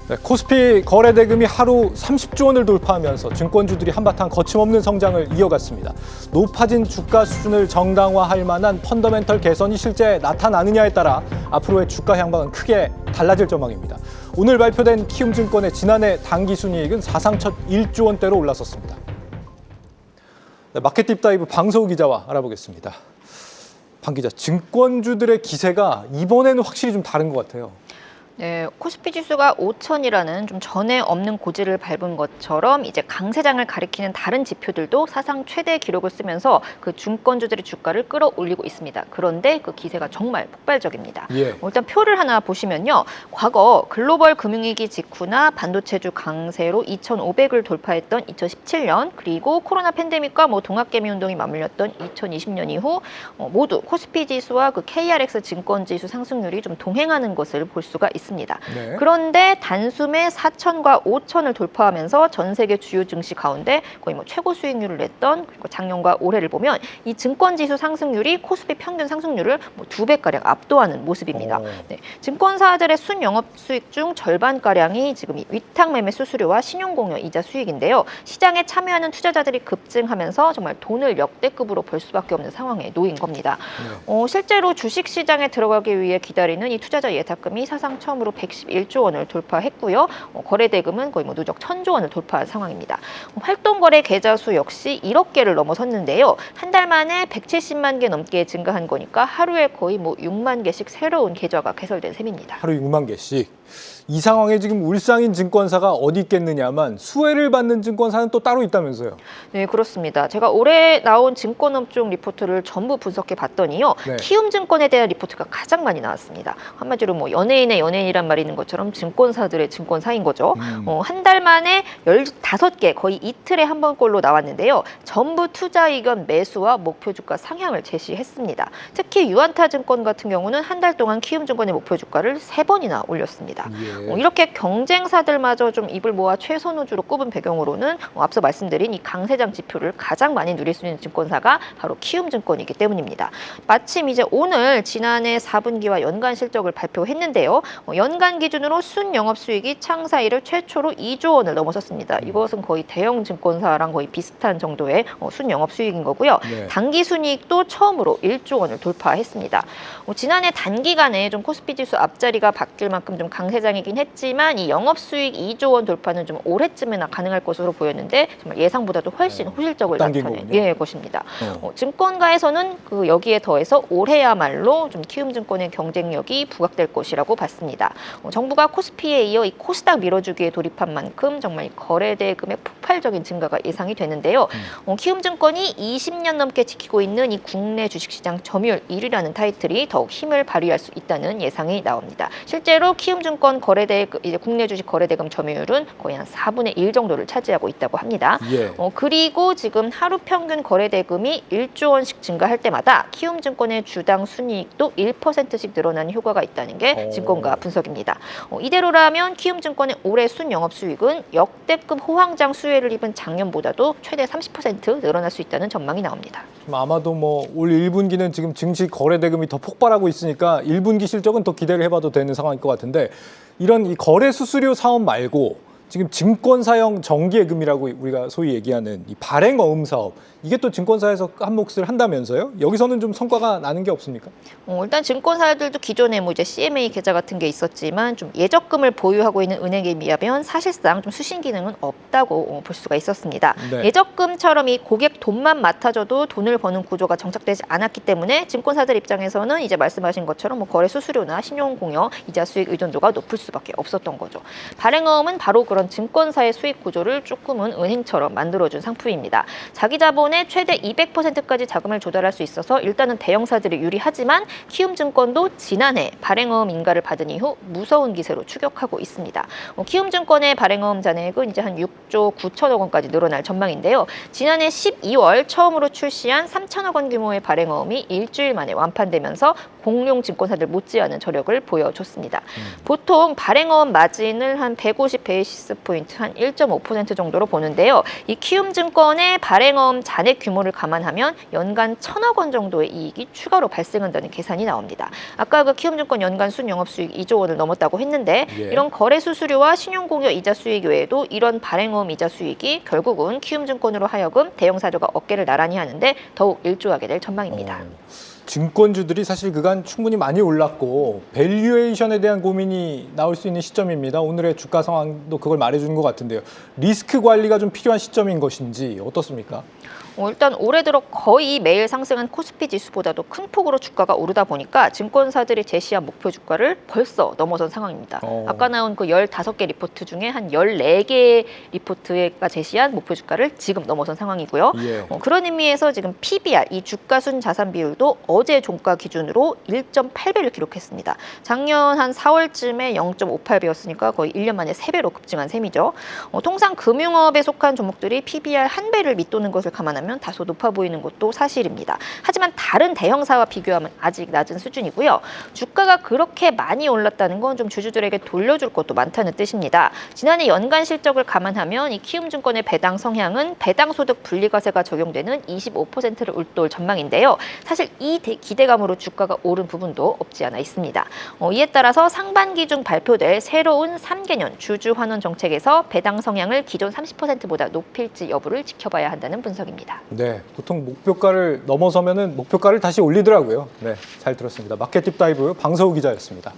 네, 코스피 거래 대금이 하루 30조 원을 돌파하면서 증권주들이 한바탕 거침없는 성장을 이어갔습니다. 높아진 주가 수준을 정당화할 만한 펀더멘털 개선이 실제 나타나느냐에 따라 앞으로의 주가 향방은 크게 달라질 전망입니다. 오늘 발표된 키움증권의 지난해 당기순이익은 사상 첫 1조 원대로 올라섰습니다. 네, 마켓 딥다이브 방서우 기자와 알아보겠습니다. 방 기자, 증권주들의 기세가 이번에는 확실히 좀 다른 것 같아요. 네, 코스피 지수가 5,000이라는 좀 전에 없는 고지를 밟은 것처럼 이제 강세장을 가리키는 다른 지표들도 사상 최대 기록을 쓰면서 그 증권주들의 주가를 끌어올리고 있습니다. 그런데 그 기세가 정말 폭발적입니다. 일단 표를 하나 보시면요. 과거 글로벌 금융위기 직후나 반도체주 강세로 2,500을 돌파했던 2017년, 그리고 코로나 팬데믹과 동학개미 운동이 맞물렸던 2020년 이후 모두 코스피 지수와 그 KRX 증권지수 상승률이 좀 동행하는 것을 볼 수가 있습니다. 네. 그런데 단숨에 4,000과 5,000을 돌파하면서 전 세계 주요 증시 가운데 거의 최고 수익률을 냈던, 그리고 작년과 올해를 보면 이 증권지수 상승률이 코스피 평균 상승률을 2배가량 압도하는 모습입니다. 네, 증권사들의 순영업수익 중 절반가량이 지금 이 위탁매매 수수료와 신용공여 이자 수익인데요. 시장에 참여하는 투자자들이 급증하면서 정말 돈을 역대급으로 벌 수밖에 없는 상황에 놓인 겁니다. 실제로 주식시장에 들어가기 위해 기다리는 이 투자자 예탁금이 사상 처음으로 111조 원을 돌파했고요. 거래대금은 거의 누적 1,000조 원을 돌파한 상황입니다. 활동거래 계좌 수 역시 1억 개를 넘어섰는데요. 한 달 만에 170만 개 넘게 증가한 거니까 하루에 거의 6만 개씩 새로운 계좌가 개설된 셈입니다. 하루 6만 개씩. 이 상황에 지금 울상인 증권사가 어디 있겠느냐만 수혜를 받는 증권사는 또 따로 있다면서요. 네, 그렇습니다. 제가 올해 나온 증권업종 리포트를 전부 분석해 봤더니요. 네. 키움증권에 대한 리포트가 가장 많이 나왔습니다. 한마디로 연예인의 연예인이란 말이 있는 것처럼 증권사들의 증권사인 거죠. 한 달 만에 15개, 거의 이틀에 한 번꼴로 나왔는데요. 전부 투자 의견 매수와 목표 주가 상향을 제시했습니다. 특히 유안타증권 같은 경우는 한 달 동안 키움증권의 목표 주가를 3번이나 올렸습니다. 이렇게 경쟁사들마저 좀 입을 모아 최선우주로 꼽은 배경으로는 앞서 말씀드린 이 강세장 지표를 가장 많이 누릴 수 있는 증권사가 바로 키움증권이기 때문입니다. 마침 이제 오늘 지난해 4분기와 연간 실적을 발표했는데요. 연간 기준으로 순영업수익이 창사 이래 최초로 2조 원을 넘어섰습니다. 이것은 거의 대형 증권사랑 거의 비슷한 정도의 순영업수익인 거고요. 네. 당기순이익도 처음으로 1조 원을 돌파했습니다. 지난해 단기간에 좀 코스피 지수 앞자리가 바뀔 만큼 좀 강세장이긴 했지만 이 영업수익 2조 원 돌파는 좀 올해쯤에나 가능할 것으로 보였는데 정말 예상보다도 훨씬 호실적을 나타낸 것입니다. 증권가에서는 여기에 더해서 올해야말로 좀 키움증권의 경쟁력이 부각될 것이라고 봤습니다. 정부가 코스피에 이어 이 코스닥 밀어주기에 돌입한 만큼 정말 거래대금의 폭발적인 증가가 예상이 되는데요. 키움증권이 20년 넘게 지키고 있는 이 국내 주식시장 점유율 1위라는 타이틀이 더욱 힘을 발휘할 수 있다는 예상이 나옵니다. 실제로 키움증권 이제 국내 주식 거래대금 점유율은 거의 한 4분의 1 정도를 차지하고 있다고 합니다. 그리고 지금 하루 평균 거래대금이 1조 원씩 증가할 때마다 키움증권의 주당 순이익도 1%씩 늘어나는 효과가 있다는 게 증권가 분석입니다. 이대로라면 키움증권의 올해 순영업수익은 역대급 호황장 수혜를 입은 작년보다도 최대 30% 늘어날 수 있다는 전망이 나옵니다. 아마도 올 1분기는 지금 증시 거래대금이 더 폭발하고 있으니까 1분기 실적은 더 기대를 해봐도 되는 상황일 것 같은데, 이런 이 거래 수수료 사업 말고 지금 증권사형 정기예금이라고 우리가 소위 얘기하는 이 발행어음 사업, 이게 또 증권사에서 한 몫을 한다면서요? 여기서는 좀 성과가 나는 게 없습니까? 일단 증권사들도 기존에 이제 CMA 계좌 같은 게 있었지만 좀 예적금을 보유하고 있는 은행에 비하면 사실상 좀 수신 기능은 없다고 볼 수가 있었습니다. 네. 예적금처럼 이 고객 돈만 맡아줘도 돈을 버는 구조가 정착되지 않았기 때문에 증권사들 입장에서는 이제 말씀하신 것처럼 거래 수수료나 신용공여, 이자 수익 의존도가 높을 수밖에 없었던 거죠. 발행어음은 바로 그런 증권사의 수익 구조를 조금은 은행처럼 만들어준 상품입니다. 자기 자본의 최대 200%까지 자금을 조달할 수 있어서 일단은 대형사들이 유리하지만 키움증권도 지난해 발행어음 인가를 받은 이후 무서운 기세로 추격하고 있습니다. 키움증권의 발행어음 잔액은 이제 한 6조 9천억 원까지 늘어날 전망인데요. 지난해 12월 처음으로 출시한 3천억 원 규모의 발행어음이 일주일 만에 완판되면서 공룡 증권사들 못지않은 저력을 보여줬습니다. 보통 발행원 마진을 한 150 베이시스 포인트, 한 1.5% 정도로 보는데요. 이 키움증권의 발행원 잔액 규모를 감안하면 연간 1,000억 원 정도의 이익이 추가로 발생한다는 계산이 나옵니다. 아까 그 키움증권 연간 순영업수익 2조 원을 넘었다고 했는데 이런 거래 수수료와 신용공여 이자 수익 외에도 이런 발행원 이자 수익이 결국은 키움증권으로 하여금 대형사조가 어깨를 나란히 하는데 더욱 일조하게 될 전망입니다. 증권주들이 사실 그간 충분히 많이 올랐고 밸류에이션에 대한 고민이 나올 수 있는 시점입니다. 오늘의 주가 상황도 그걸 말해주는 것 같은데요. 리스크 관리가 좀 필요한 시점인 것인지 어떻습니까? 일단 올해 들어 거의 매일 상승한 코스피 지수보다도 큰 폭으로 주가가 오르다 보니까 증권사들이 제시한 목표 주가를 벌써 넘어선 상황입니다. 아까 나온 그 15개 리포트 중에 한 14개 리포트가 제시한 목표 주가를 지금 넘어선 상황이고요. 그런 의미에서 지금 PBR, 이 주가순 자산 비율도 어제 종가 기준으로 1.8배를 기록했습니다. 작년 한 4월쯤에 0.58배였으니까 거의 1년 만에 3배로 급증한 셈이죠. 통상 금융업에 속한 종목들이 PBR 1배를 밑도는 것을 감안하면 다소 높아 보이는 것도 사실입니다. 하지만 다른 대형사와 비교하면 아직 낮은 수준이고요. 주가가 그렇게 많이 올랐다는 건 좀 주주들에게 돌려줄 것도 많다는 뜻입니다. 지난해 연간 실적을 감안하면 이 키움증권의 배당 성향은 배당소득 분리과세가 적용되는 25%를 웃돌 전망인데요. 사실 이 기대감으로 주가가 오른 부분도 없지 않아 있습니다. 이에 따라서 상반기 중 발표될 새로운 3개년 주주환원 정책에서 배당 성향을 기존 30%보다 높일지 여부를 지켜봐야 한다는 분석입니다. 네, 보통 목표가를 넘어서면은 목표가를 다시 올리더라고요. 네, 잘 들었습니다. 마켓 딥다이브 방서우 기자였습니다.